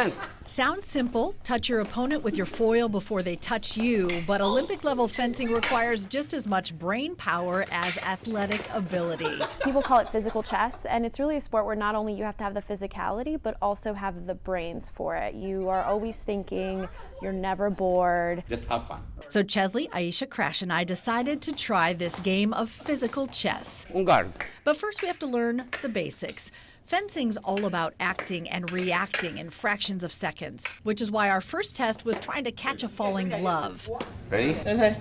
fence. Sounds simple. Touch your opponent with your foil before they touch you, but Olympic-level fencing requires just as much brain power as athletic ability. People call it physical chess, and it's really a sport where not only you have to have the physicality, but also have the brains for it. You are always thinking, you're never bored. Just have fun. So Chesley, Aisha, Crash, and I decided to try this game of physical chess. Un guard. But first we have to learn the basics. Fencing's all about acting and reacting in fractions of seconds, which is why our first test was trying to catch a falling glove. Ready? Okay.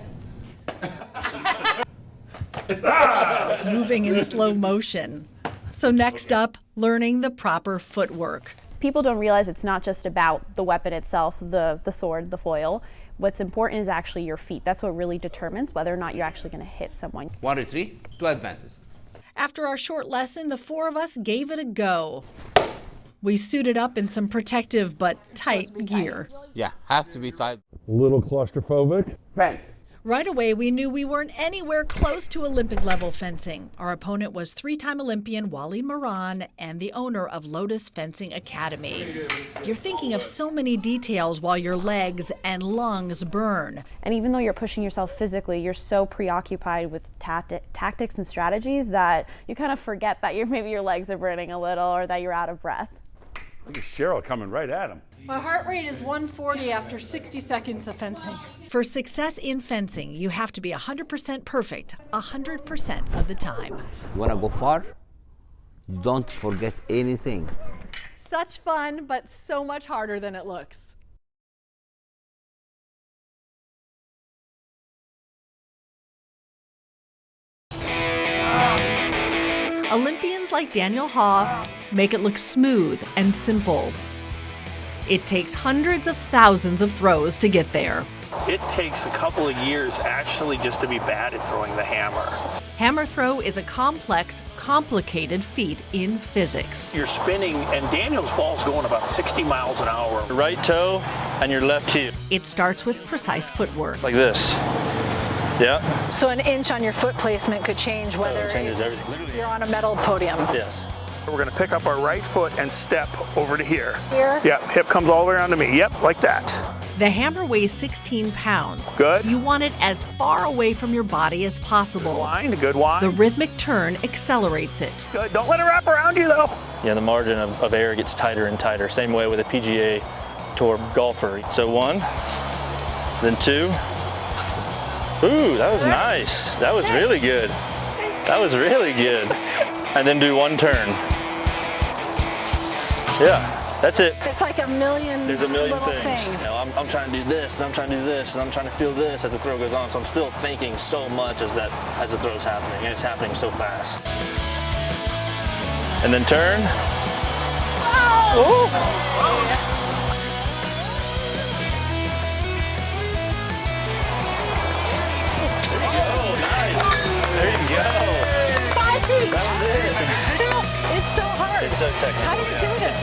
Moving in slow motion. So next up, learning the proper footwork. People don't realize it's not just about the weapon itself, the sword, the foil. What's important is actually your feet. That's what really determines whether or not you're actually going to hit someone. 1, 2, 3, 2 advances. After our short lesson, the four of us gave it a go. We suited up in some protective but tight gear. Yeah, have to be tight. A little claustrophobic. Fence. Right away, we knew we weren't anywhere close to Olympic-level fencing. Our opponent was three-time Olympian Waleed Moran and the owner of Lotus Fencing Academy. You're thinking of so many details while your legs and lungs burn. And even though you're pushing yourself physically, you're so preoccupied with tactics and strategies that you kind of forget that maybe your legs are burning a little or that you're out of breath. Look at Cheryl coming right at him. My heart rate is 140 after 60 seconds of fencing. For success in fencing, you have to be 100% perfect 100% of the time. You want to go far? Don't forget anything. Such fun, but so much harder than it looks. Olympians like Daniel Haw make it look smooth and simple. It takes hundreds of thousands of throws to get there. It takes a couple of years actually just to be bad at throwing the hammer. Hammer throw is a complex, complicated feat in physics. You're spinning and Daniel's ball's going about 60 miles an hour. Your right toe and your left heel. It starts with precise footwork. Like this. Yeah. So an inch on your foot placement could change whether it changes everything. you're on a metal podium. Yes. We're gonna pick up our right foot and step over to here. Here? Yep, hip comes all the way around to me. Yep, like that. The hammer weighs 16 pounds. Good. You want it as far away from your body as possible. Wind, good wind. The rhythmic turn accelerates it. Good, don't let it wrap around you though. Yeah, the margin of error gets tighter and tighter. Same way with a PGA Tour golfer. So 1, then 2. Ooh, that was nice. That was really good. That was really good. And then do 1 turn. Yeah, that's it. It's like a million There's a million little things. You know, I'm trying to do this, and I'm trying to do this, and I'm trying to feel this as the throw goes on. So I'm still thinking so much as the throw's happening, and it's happening so fast. And then turn. Oh! There you go. 5 feet. That was it. It's so hard. It's so technical. How do you do this?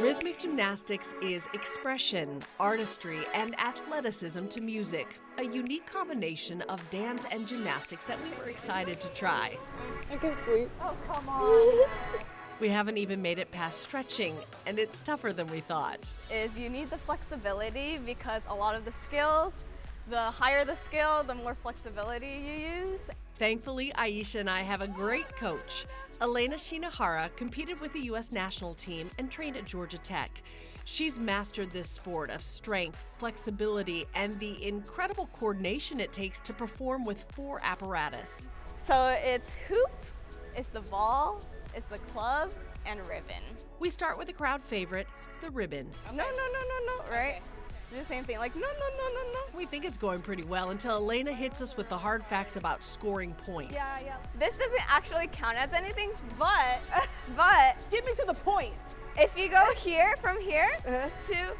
Rhythmic gymnastics is expression, artistry, and athleticism to music. A unique combination of dance and gymnastics that we were excited to try. I can sleep. Oh, come on. We haven't even made it past stretching, and it's tougher than we thought. Is you need the flexibility because a lot of the skills, the higher the skill, the more flexibility you use. Thankfully, Aisha and I have a great coach. Elena Shinahara competed with the U.S. national team and trained at Georgia Tech. She's mastered this sport of strength, flexibility, and the incredible coordination it takes to perform with 4 apparatus. So it's hoop, it's the ball, it's the club, and ribbon. We start with a crowd favorite, the ribbon. No, right? Do the same thing, like no. We think it's going pretty well until Elena hits us with the hard facts about scoring points. Yeah. This doesn't actually count as anything, but Get me to the points. if you go here, from here to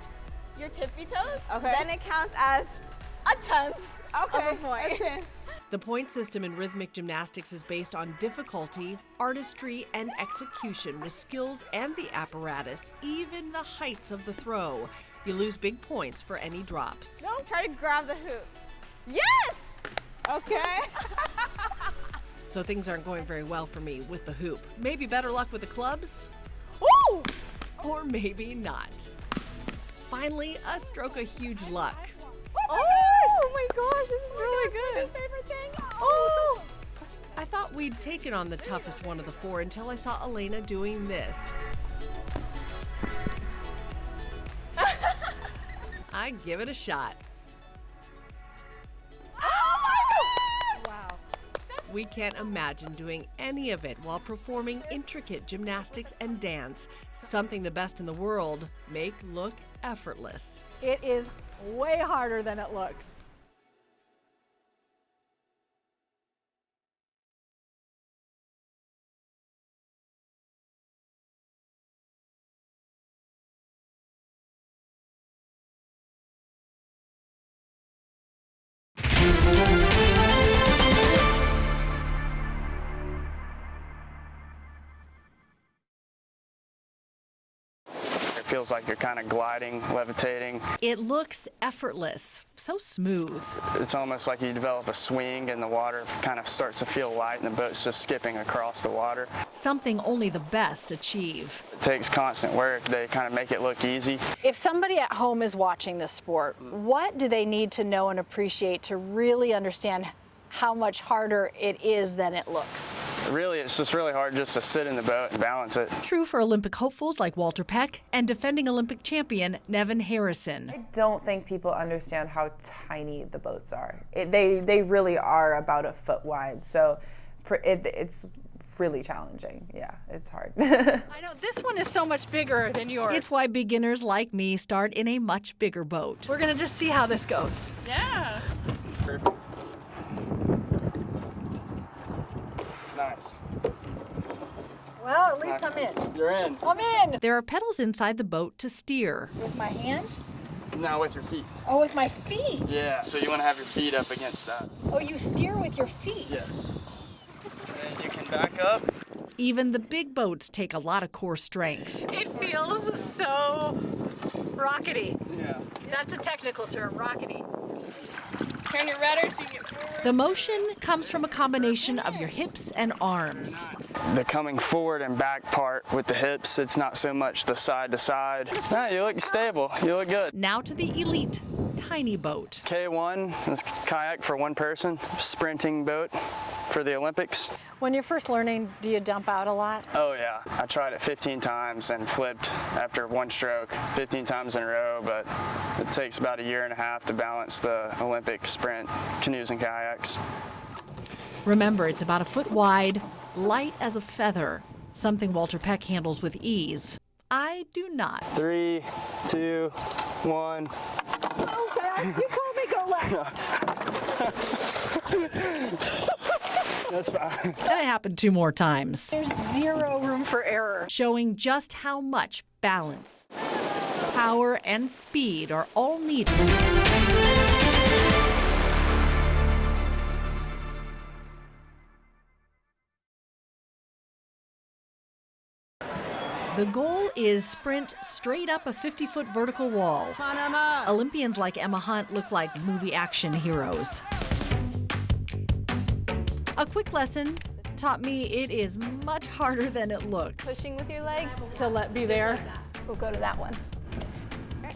your tippy toes, then it counts as a tenth of a point. Okay. The point system in rhythmic gymnastics is based on difficulty, artistry, and execution with skills and the apparatus, even the heights of the throw. You lose big points for any drops. No, try to grab the hoop. Yes! Okay. So things aren't going very well for me with the hoop. Maybe better luck with the clubs? Ooh! Or maybe not. Finally, a stroke of huge luck. Oh my gosh, this is really good. Favorite thing? Oh! I thought we'd taken on the toughest one of the four until I saw Elena doing this. I give it a shot. Wow. We can't imagine doing any of it while performing intricate gymnastics and dance, something the best in the world make look effortless. It is way harder than it looks. It feels like you're kind of gliding, levitating. It looks effortless, so smooth. It's almost like you develop a swing and the water kind of starts to feel light and the boat's just skipping across the water. Something only the best achieve. It takes constant work. They kind of make it look easy. If somebody at home is watching this sport, what do they need to know and appreciate to really understand how much harder it is than it looks? Really, it's just really hard just to sit in the boat and balance it. True for Olympic hopefuls like Walter Peck and defending Olympic champion Nevin Harrison. I don't think people understand how tiny the boats are. They really are about a foot wide, so it's really challenging. Yeah, it's hard. I know, this one is so much bigger than yours. It's why beginners like me start in a much bigger boat. We're gonna just see how this goes. Yeah. Perfect. Nice. Well, at least I'm in. You're in. I'm in! There are pedals inside the boat to steer. With my hand? Now with your feet. Oh, with my feet? Yeah, so you want to have your feet up against that. Oh, you steer with your feet? Yes. And you can back up. Even the big boats take a lot of core strength. It feels so rockety. Yeah. That's a technical term, rockety. Turn your rudder so you get forward. The motion comes from a combination of your hips and arms. The coming forward and back part with the hips, it's not so much the side to side. No, you look stable. You look good. Now to the elite tiny boat. K1 is kayak for one person, sprinting boat for the Olympics. When you're first learning, do you dump out a lot? Oh yeah, I tried it 15 times and flipped after one stroke 15 times in a row, but it takes about 1.5 years to balance the Olympic sprint canoes and kayaks. Remember, it's about 1 foot wide, light as a feather, something Walter Peck handles with ease. I do not. 3, 2, 1. Okay, you told me go left. That's fine. That happened 2 more times. There's zero room for error. Showing just how much balance, power, and speed are all needed. The goal is sprint straight up a 50-foot vertical wall. Olympians like Emma Hunt look like movie action heroes. A quick lesson taught me it is much harder than it looks. Pushing with your legs. So let be there. We'll go to that one.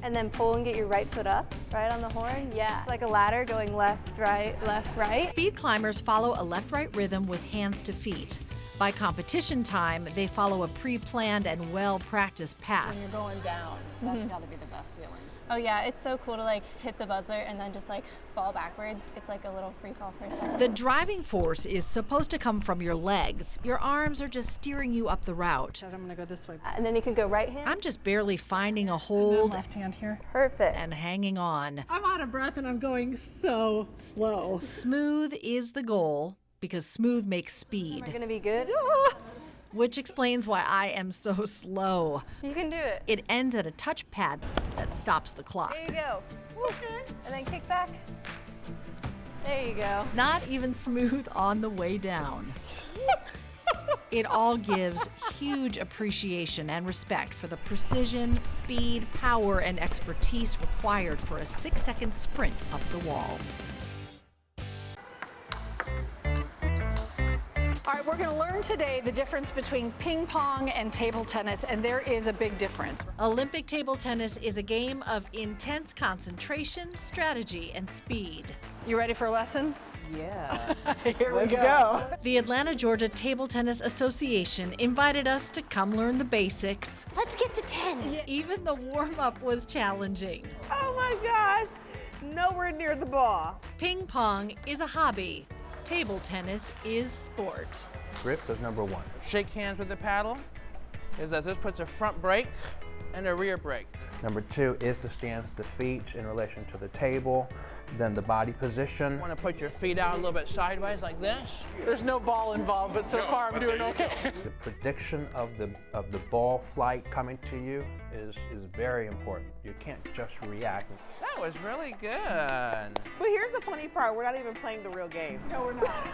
And then pull and get your right foot up, right on the horn. Yeah. It's like a ladder going left, right, left, right. Speed climbers follow a left-right rhythm with hands to feet. By competition time, they follow a pre-planned and well-practiced path. When you're going down, that's got to be the best feeling. Oh yeah, it's so cool to like hit the buzzer and then just like fall backwards. It's like a little free fall for a second. The driving force is supposed to come from your legs. Your arms are just steering you up the route. I'm gonna go this way. And then you can go right hand. I'm just barely finding a hold Left hand here. Perfect. and hanging on. I'm out of breath and I'm going so slow. Smooth is the goal because smooth makes speed, We're gonna be good. which explains why I am so slow. You can do it. It ends at a touchpad that stops the clock. There you go. Okay. And then kick back. There you go. Not even smooth on the way down. It all gives huge appreciation and respect for the precision, speed, power, and expertise required for a 6-second sprint up the wall. All right, we're going to learn today the difference between ping pong and table tennis, and there is a big difference. Olympic table tennis is a game of intense concentration, strategy, and speed. You ready for a lesson? Yeah. Here we go. The Atlanta, Georgia Table Tennis Association invited us to come learn the basics. Let's get to 10. Even the warm-up was challenging. Oh my gosh, nowhere near the ball. Ping pong is a hobby. Table tennis is sport. Grip is number one. Shake hands with the paddle. Is that this puts a front brake and a rear brake. Number two is the stance, the feet in relation to the table, then the body position. You want to put your feet out a little bit sideways like this. There's no ball involved, but so far I'm doing okay. The prediction of the ball flight coming to you is very important. You can't just react. That was really good. But here's the funny part, we're not even playing the real game. No, we're not.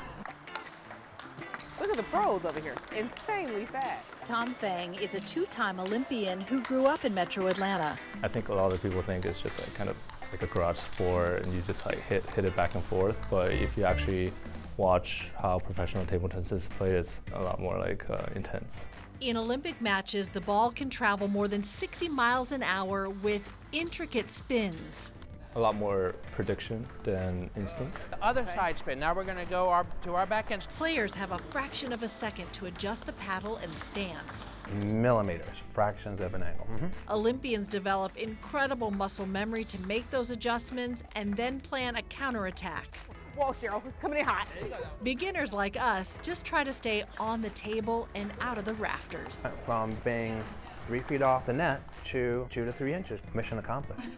Look at the pros over here, insanely fast. Tom Fang is a 2-time Olympian who grew up in Metro Atlanta. I think a lot of people think it's just like kind of like a garage sport and you just like hit it back and forth. But if you actually watch how professional table tennis is played, it's a lot more like intense. In Olympic matches, the ball can travel more than 60 miles an hour with intricate spins. A lot more prediction than instinct. The other side spin. Now we're going to go to our backhand. Players have a fraction of a second to adjust the paddle and stance. Millimeters, fractions of an angle. Olympians develop incredible muscle memory to make those adjustments and then plan a counterattack. Whoa, Cheryl, who's coming in hot? Beginners like us just try to stay on the table and out of the rafters. From being 3 feet off the net to 2 to 3 inches. Mission accomplished.